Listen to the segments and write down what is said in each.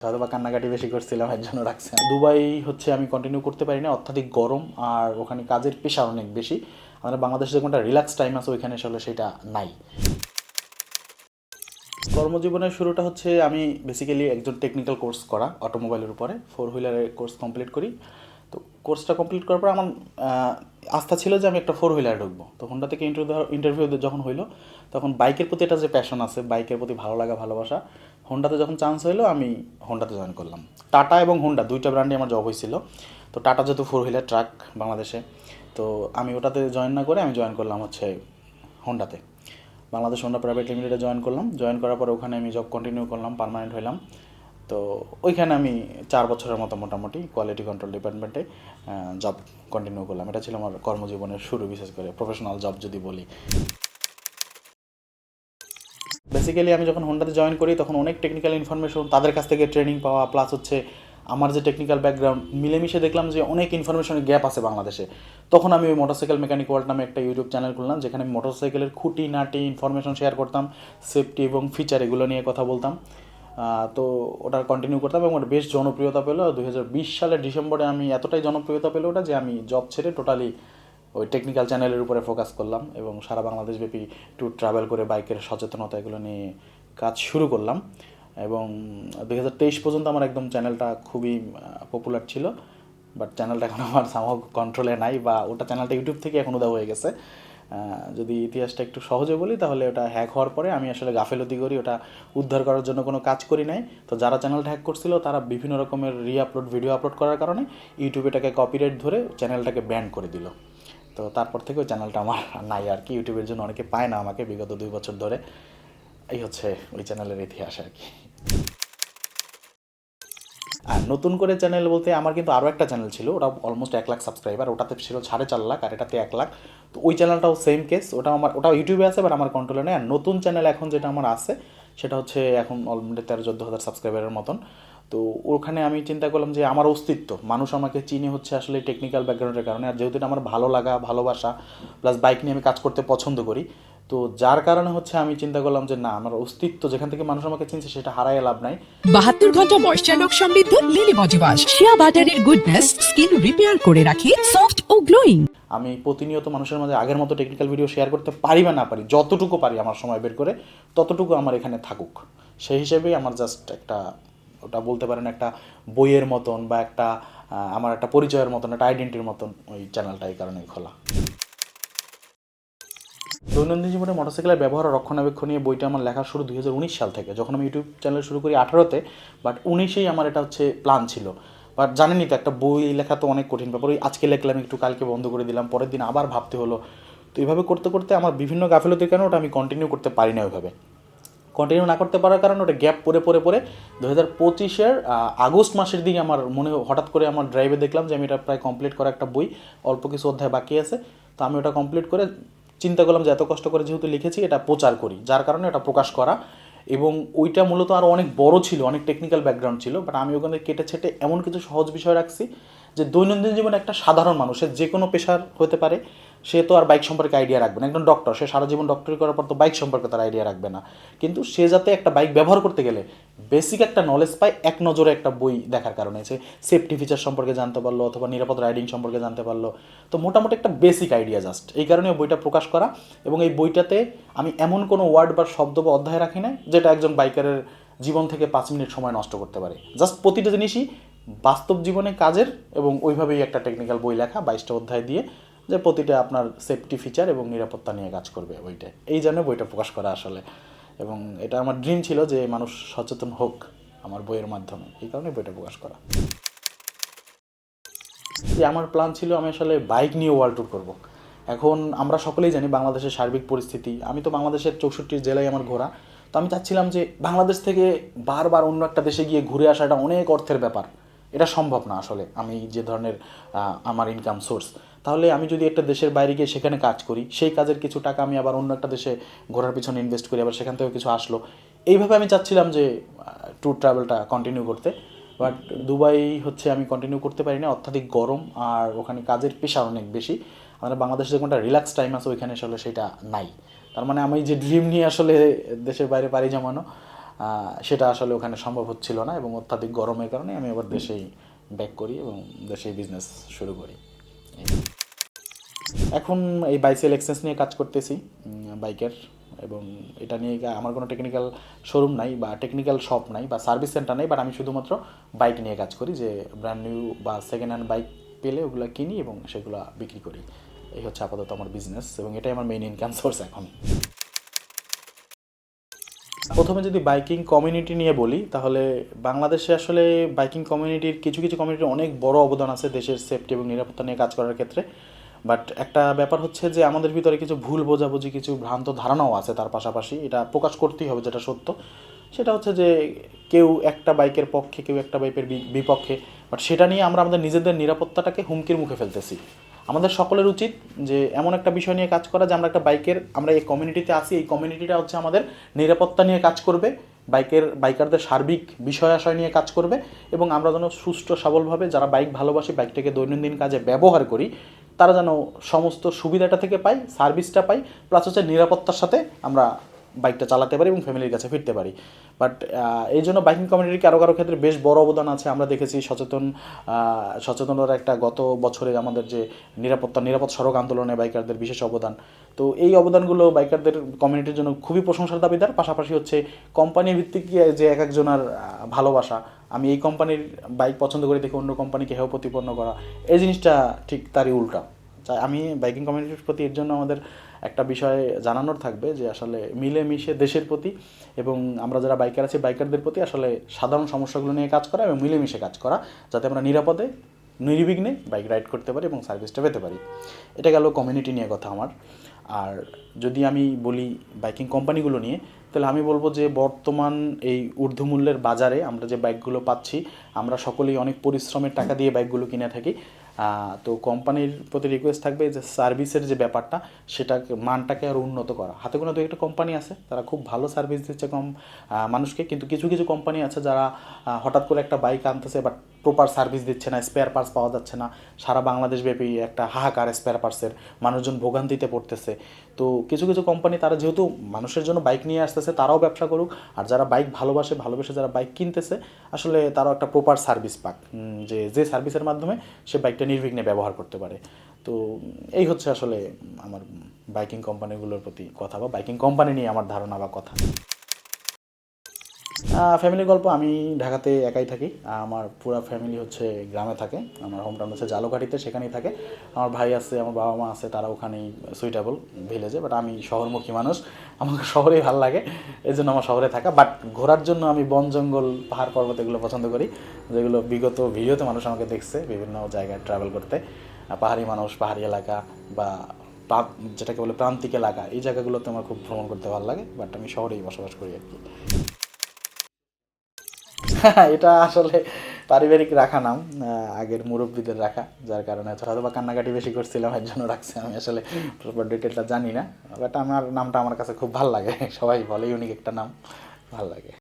হয়তো বা কান্নাকাটি বেশি করছিলাম, এর জন্য রাখছে। দুবাই হচ্ছে আমি কন্টিনিউ করতে পারি না, অত্যাধিক গরম, আর ওখানে কাজের প্রেশার অনেক বেশি। আমাদের বাংলাদেশে যেমনটা রিল্যাক্স টাইম আছে ওইখানে আসলে সেটা নাই। কর্মজীবনের শুরুটা হচ্ছে আমি বেসিক্যালি একজন টেকনিক্যাল কোর্স করা অটোমোবাইলের উপরে, 4 হুইলারের কোর্স কমপ্লিট করি। তো কোর্সটা কমপ্লিট করার পর আমার আস্থা ছিল যে আমি একটা 4 হুইলারে ঢুকবো। তো হোন্ডা থেকে ইন্টারভিউ যখন হইলো, তখন বাইকের প্রতি একটা যে প্যাশন আছে, বাইকের প্রতি ভালো লাগা ভালোবাসা, হোন্ডাতে যখন চান্স হইলো আমি হোন্ডাতে জয়েন করলাম। টাটা এবং হোন্ডা দুইটা ব্র্যান্ডে আমার জব হয়েছিল। তো টাটা যেহেতু 4 হুইলার ট্রাক বাংলাদেশে, তো আমি ওটাতে জয়েন না করে আমি জয়েন করলাম হচ্ছে হোন্ডাতে। বাংলাদেশ হোন্ডা প্রাইভেট লিমিটেডে জয়েন করলাম। জয়েন করার পর ওখানে আমি জব কন্টিনিউ করলাম, পার্মানেন্ট হইলাম। তো ওইখানে আমি 4 বছরের মতো মোটামুটি কোয়ালিটি কন্ট্রোল ডিপার্টমেন্টে জব কন্টিনিউ করলাম। এটা ছিল আমার কর্মজীবনের শুরু, বিশেষ করে প্রফেশনাল জব যদি বলি। বেসিক্যালি আমি যখন হোন্ডাতে জয়েন করি তখন অনেক টেকনিক্যাল ইনফরমেশন, তাদের কাছ থেকে ট্রেনিং পাওয়া, প্লাস হচ্ছে আমার যে টেকনিক্যাল ব্যাকগ্রাউন্ড মিলেমিশে দেখলাম যে অনেক ইনফরমেশনের গ্যাপ আছে বাংলাদেশে। তখন আমি ওই মোটরসাইকেল মেকানিক ওয়ার্ল্ড নামে একটা ইউটিউব চ্যানেল খুললাম, যেখানে আমি মোটরসাইকেলের খুঁটি নাটি ইনফরমেশন শেয়ার করতাম, সেফটি এবং ফিচার এগুলো নিয়ে কথা বলতাম। তো ওটা কন্টিনিউ করতাম এবং ওটা বেশ জনপ্রিয়তা পেলো। 2020 সালের ডিসেম্বরে আমি এতটাই জনপ্রিয়তা পেলো ওটা যে আমি জব ছেড়ে টোটালি ওই টেকনিক্যাল চ্যানেলের উপরে ফোকাস করলাম এবং সারা বাংলাদেশব্যাপী ট্যুর ট্রাভেল করে বাইকের সচেতনতা এগুলো নিয়ে কাজ শুরু করলাম। এবং 2023 পর্যন্ত আমার একদম চ্যানেলটা খুবই পপুলার ছিল। বাট চ্যানেলটা এখন আমার সামহ কন্ট্রোলে নাই, বা ওটা চ্যানেলটা ইউটিউব থেকে এখন উদা হয়ে গেছে। যদি ইতিহাসটা একটু সহজে বলি তাহলে ওটা হ্যাক হওয়ার পরে আমি আসলে গাফেলতি করি, ওটা উদ্ধার করার জন্য কোনো কাজ করি নাই। তো যারা চ্যানেলটা হ্যাক করছিল তারা বিভিন্ন রকমের ভিডিও আপলোড করার কারণে ইউটিউবে এটাকে কপিরাইট ধরে চ্যানেলটাকে ব্যান করে দিল। তো তারপর থেকে ওই চ্যানেলটা আমার নাই আর কি। ইউটিউবের জন্য অনেকে পায় না আমাকে বিগত 2 বছর ধরে। এই হচ্ছে ওই চ্যানেলের ইতিহাস আর কি। আর নতুন করে চ্যানেল বলতে আমার কিন্তু আরও একটা চ্যানেল ছিল, ওটা অলমোস্ট 1 লাখ সাবস্ক্রাইবার, ওটাতে ছিল 4.5 লাখ, আর এটাতে 1 লাখ। তো ওই চ্যানেলটাও সেম কেস, ওটা ইউটিউবে আছে বাট আমার কন্ট্রোলে নেই। আর নতুন চ্যানেল এখন যেটা আমার আছে সেটা হচ্ছে এখন অলরেডি 13-14 হাজার সাবস্ক্রাইবারের মতন। তো ওখানে আমি চিন্তা করলাম যে আমার অস্তিত্ব, মানুষ আমাকে চিনি হচ্ছে আসলে টেকনিক্যাল ব্যাকগ্রাউন্ডের কারণে, আর যেহেতু এটা আমার ভালো লাগা ভালোবাসা, প্লাস বাইক নিয়ে আমি কাজ করতে পছন্দ করি। তো যার কারণে হচ্ছে আমি চিন্তা করলাম যে না, আমার অস্তিত্ব যেখান থেকে মানুষ আমাকে চিনছে সেটা হারায় লাভ নাই। 72 ঘন্টা ময়েশ্চার লক সমৃদ্ধ লিলি বডি ওয়াশ, শিয়া বাটারের গুডনেস স্কিন রিপেয়ার করে রাখে সফট ও গ্লোয়িং। আমি প্রতিনিয়ত মানুষের মাঝে আগের মতো টেকনিক্যাল ভিডিও শেয়ার করতে পারি বা না পারি, যতটুকু পারি আমার সময় বের করে ততটুকু আমার এখানে থাকুক। সেই হিসেবেই আমার জাস্ট একটা, ওটা বলতে পারেন একটা বইয়ের মতন, বা একটা আমার একটা পরিচয়ের মতন, একটা আইডেন্টিটির মতন ওই চ্যানেলটা এই কারণেই খোলা। দৈনন্দিন জীবনে মোটরসাইকেলের ব্যবহার ও রক্ষণাবেক্ষণ নিয়ে বইটা আমার লেখা শুরু 2019 সাল থেকে, যখন আমি ইউটিউব চ্যানেল শুরু করি 18-তে। বাট 19-এই আমার এটা হচ্ছে প্ল্যান ছিল। বাট জানেনই তো, একটা বই লেখা তো অনেক কঠিন ব্যাপার। ওই আজকে লিখলাম, একটু কালকে বন্ধ করে দিলাম, পরের দিন আবার ভাবতে হলো। তো এইভাবে করতে করতে আমার বিভিন্ন গাফিলতির কারণে ওটা আমি কন্টিনিউ করতে পারি না। ওইভাবে কন্টিনিউ না করতে পারার কারণে ওটা গ্যাপ পড়ে পড়ে পড়ে 2025-এর আগস্ট মাসের দিকে আমার মনে হঠাৎ করে আমার ড্রাইভে দেখলাম যে আমি এটা প্রায় কমপ্লিট করা একটা বই, অল্প কিছু অধ্যায় বাকি আছে। তো আমি ওটা কমপ্লিট করে চিন্তা করলাম যে এত কষ্ট করে যেহেতু লিখেছি এটা প্রচার করি, যার কারণে এটা প্রকাশ করা। এবং ওইটা মূলত আরও অনেক বড় ছিল, অনেক টেকনিক্যাল ব্যাকগ্রাউন্ড ছিল, বাট আমি ওখানে কেটে ছেটে এমন কিছু সহজ বিষয় রাখছি যে দৈনন্দিন জীবনে একটা সাধারণ মানুষের যে কোনো পেশার হতে পারে, সে তো আর বাইক সম্পর্কে আইডিয়া রাখবে না। একজন ডক্টর, সে সারা জীবন ডক্টরি করার পর তো বাইক সম্পর্কে তার আইডিয়া রাখবে না, কিন্তু সে যাতে একটা বাইক ব্যবহার করতে গেলে বেসিক একটা নলেজ পায় এক নজরে একটা বই দেখার কারণে, সে সেফটি ফিচার সম্পর্কে জানতে পারলো অথবা নিরাপদ রাইডিং সম্পর্কে জানতে পারলো। তো মোটামুটি একটা বেসিক আইডিয়া জাস্ট, এই কারণে বইটা প্রকাশ করা। এবং এই বইটাতে আমি এমন কোনো ওয়ার্ড বা শব্দ বা অধ্যায় রাখি না যেটা একজন বাইকারের জীবন থেকে 5 মিনিট সময় নষ্ট করতে পারে। জাস্ট প্রতিটা জিনিসই বাস্তব জীবনে কাজের, এবং ওইভাবেই একটা টেকনিক্যাল বই লেখা 22টা অধ্যায় দিয়ে, যে প্রতিটা আপনার সেফটি ফিচার এবং নিরাপত্তা নিয়ে কাজ করবে বইটা। এই জন্য বইটা প্রকাশ করা আসলে, এবং এটা আমার ড্রিম ছিল যে মানুষ সচেতন হোক আমার বইয়ের মাধ্যমে, এই কারণে বইটা প্রকাশ করা। যে আমার প্ল্যান ছিল আমি আসলে বাইক নিয়ে ওয়ার্ল্ড ট্যুর করবো। এখন আমরা সকলেই জানি বাংলাদেশের সার্বিক পরিস্থিতি, আমি তো বাংলাদেশের 64 জেলায় আমার ঘোরা। তো আমি চাচ্ছিলাম যে বাংলাদেশ থেকে বারবার অন্য একটা দেশে গিয়ে ঘুরে আসাটা অনেক অর্থের ব্যাপার, এটা সম্ভব না আসলে আমি যে ধরনের আমার ইনকাম সোর্স। তাহলে আমি যদি একটা দেশের বাইরে গিয়ে সেখানে কাজ করি, সেই কাজের কিছু টাকা আমি আবার অন্য একটা দেশে ঘোরার পিছনে ইনভেস্ট করি, আবার সেখান থেকেও কিছু আসলো। এইভাবে আমি চাচ্ছিলাম যে ট্যুর ট্রাভেলটা কন্টিনিউ করতে। বাট দুবাই হচ্ছে আমি কন্টিনিউ করতে পারি না, অত্যাধিক গরম, আর ওখানে কাজের প্রেশার অনেক বেশি। আমাদের বাংলাদেশে যেমনটা রিল্যাক্স টাইম আছে ওইখানে আসলে সেটা নাই। তার মানে আমি যে ড্রিম নিয়ে আসলে দেশের বাইরে পাড়ি জমানো, সেটা আসলে ওখানে সম্ভব হচ্ছিল না এবং অত্যাধিক গরমের কারণে আমি আবার দেশেই ব্যাক করি এবং দেশেই বিজনেস শুরু করি। এখন এই বাইসেল এক্সচেঞ্জ নিয়ে কাজ করতেছি বাইকের, এবং এটা নিয়ে আমার কোনো টেকনিক্যাল শোরুম নাই বা টেকনিক্যাল শপ নাই বা সার্ভিস সেন্টার নাই, বাট আমি শুধুমাত্র বাইক নিয়ে কাজ করি, যে ব্র্যান্ড নিউ বা সেকেন্ড হ্যান্ড বাইক পেলে ওগুলো কিনি এবং সেগুলো বিক্রি করি। এই হচ্ছে আপাতত আমার বিজনেস এবং এটাই আমার মেইন ইনকাম সোর্স এখন। প্রথমে যদি বাইকিং কমিউনিটি নিয়ে বলি, তাহলে বাংলাদেশে আসলে বাইকিং কমিউনিটির কিছু কিছু কমিউনিটির অনেক বড় অবদান আছে দেশের সেফটি এবং নিরাপত্তা নিয়ে কাজ করার ক্ষেত্রে। বাট একটা ব্যাপার হচ্ছে যে আমাদের ভিতরে কিছু ভুল বোঝাবুঝি, কিছু ভ্রান্ত ধারণাও আছে তার পাশাপাশি, এটা প্রকাশ করতেই হবে যেটা সত্য। সেটা হচ্ছে যে কেউ একটা বাইকের পক্ষে, কেউ একটা বাইকের বিপক্ষে, বাট সেটা নিয়ে আমরা আমাদের নিজেদের নিরাপত্তাটাকে হুমকির মুখে ফেলতেছি। আমাদের সকলের উচিত যে এমন একটা বিষয় নিয়ে কাজ করা যে আমরা একটা আমরা এই কমিউনিটিতে আসি, এই কমিউনিটিটা হচ্ছে আমাদের নিরাপত্তা নিয়ে কাজ করবে, বাইকারদের সার্বিক বিষয় আশয় নিয়ে কাজ করবে, এবং আমরা যেন সুষ্ঠু সবলভাবে যারা বাইক ভালোবাসি, বাইকটাকে দৈনন্দিন কাজে ব্যবহার করি, তারা যেন সমস্ত সুবিধাটা থেকে পাই, সার্ভিসটা পাই, প্লাস হচ্ছে নিরাপত্তার সাথে আমরা বাইকটা চালাতে পারি এবং ফ্যামিলির কাছে ফিরতে পারি। বাট এই জন্য বাইকিং কমিউনিটির কারো কারো ক্ষেত্রে বেশ বড় অবদান আছে। আমরা দেখেছি সচেতনতার একটা গত বছরে আমাদের যে নিরাপদ সড়ক আন্দোলনে বাইকারদের বিশেষ অবদান। তো এই অবদানগুলো বাইকারদের কমিউনিটির জন্য খুবই প্রশংসার দাবিদার। পাশাপাশি হচ্ছে কোম্পানি ভিত্তিক যে এক একজনের ভালোবাসা, আমি এই কোম্পানির বাইক পছন্দ করে দেখে অন্য কোম্পানিকে হেয় প্রতিপন্ন করা, এই জিনিসটা ঠিক তারই উল্টা। আমি বাইকিং কমিউনিটির প্রতি এর জন্য আমাদের একটা বিষয় জানানোর থাকবে যে আসলে মিলেমিশে দেশের প্রতি এবং আমরা যারা বাইকার আছি বাইকারদের প্রতি আসলে সাধারণ সমস্যাগুলো নিয়ে কাজ করা এবং মিলেমিশে কাজ করা, যাতে আমরা নিরাপদে নির্বিঘ্নে বাইক রাইড করতে পারি এবং সার্ভিসটা পেতে পারি। এটা গেল কমিউনিটি নিয়ে কথা আমার। আর যদি আমি বলি বাইকিং কোম্পানিগুলো নিয়ে, তাহলে আমি বলবো যে বর্তমান এই ঊর্ধ্বমূল্যের বাজারে আমরা যে বাইকগুলো পাচ্ছি, আমরা সকলেই অনেক পরিশ্রমের টাকা দিয়ে বাইকগুলো কিনে থাকি। তো কোম্পানির প্রতি রিকোয়েস্ট থাকবে যে সার্ভিসের যে ব্যাপারটা, সেটা মানটাকে আরও উন্নত করা। হাতে কোনো দু একটা কোম্পানি আছে তারা খুব ভালো সার্ভিস দিচ্ছে মানুষকে, কিন্তু কিছু কিছু কোম্পানি আছে যারা হঠাৎ করে একটা বাইক আনতেছে বাট প্রপার সার্ভিস দিচ্ছে না, স্পেয়ার পার্টস পাওয়া যাচ্ছে না। সারা বাংলাদেশব্যাপী একটা হাহাকার স্পেয়ার পার্টসের, মানুষজন ভোগান্তিতে পড়তেছে। তো কিছু কিছু কোম্পানি তারা যেহেতু মানুষের জন্য বাইক নিয়ে আসতেছে, তারাও ব্যবসা করুক, আর যারা বাইক ভালোবেসে যারা বাইক কিনতেছে আসলে তারাও একটা প্রপার সার্ভিস পাক, যে সার্ভিসের মাধ্যমে সে বাইকটা নির্বিঘ্নে ব্যবহার করতে পারে। তো এই হচ্ছে আসলে আমার বাইকিং কোম্পানিগুলোর প্রতি কথা, বা বাইকিং কোম্পানি নিয়ে আমার ধারণা বা কথা। ফ্যামিলি গল্প, আমি ঢাকাতে একাই থাকি। আমার পুরো ফ্যামিলি হচ্ছে গ্রামে থাকে। আমার হোম টাউন হচ্ছে জালুকাঠিতে, সেখানেই থাকে। আমার ভাই আছে, আমার বাবা মা আছে, তারা ওখানেই সুইটেবল ভিলেজে। বাট আমি শহরমুখী মানুষ, আমাকে শহরেই ভালো লাগে, এই জন্য আমার শহরে থাকা। বাট ঘোরার জন্য আমি বন জঙ্গল পাহাড় পর্বত এগুলো পছন্দ করি, যেগুলো বিগত ভিডিওতে মানুষ আমাকে দেখছে বিভিন্ন জায়গায় ট্রাভেল করতে। পাহাড়ি মানুষ, পাহাড়ি এলাকা বা যেটাকে বলে প্রান্তিক এলাকা, এই জায়গাগুলোতে আমার খুব ভ্রমণ করতে ভালো লাগে। বাট আমি শহরেই বসবাস করি আর কি। এটা আসলে পারিবারিক রাখা নাম, আগের মুরব্বীদের রাখা, যার কারণে হয়তো বা কান্নাকাটি বেশি করছিলাম, এর জন্য রাখছে। আমি আসলে প্রপার ডিটেলটা জানি না, বাট আমার নামটা আমার কাছে খুব ভালো লাগে। সবাই বলে ইউনিক একটা নাম, ভালো লাগে।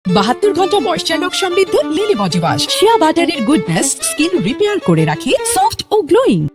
72 ঘন্টা ময়েশ্চার লক সমৃদ্ধ লিলি বডি ওয়াশ। শিয়া বাটারের গুডনেস স্কিন রিপেয়ার করে রাখে সফট ও গ্লোয়িং।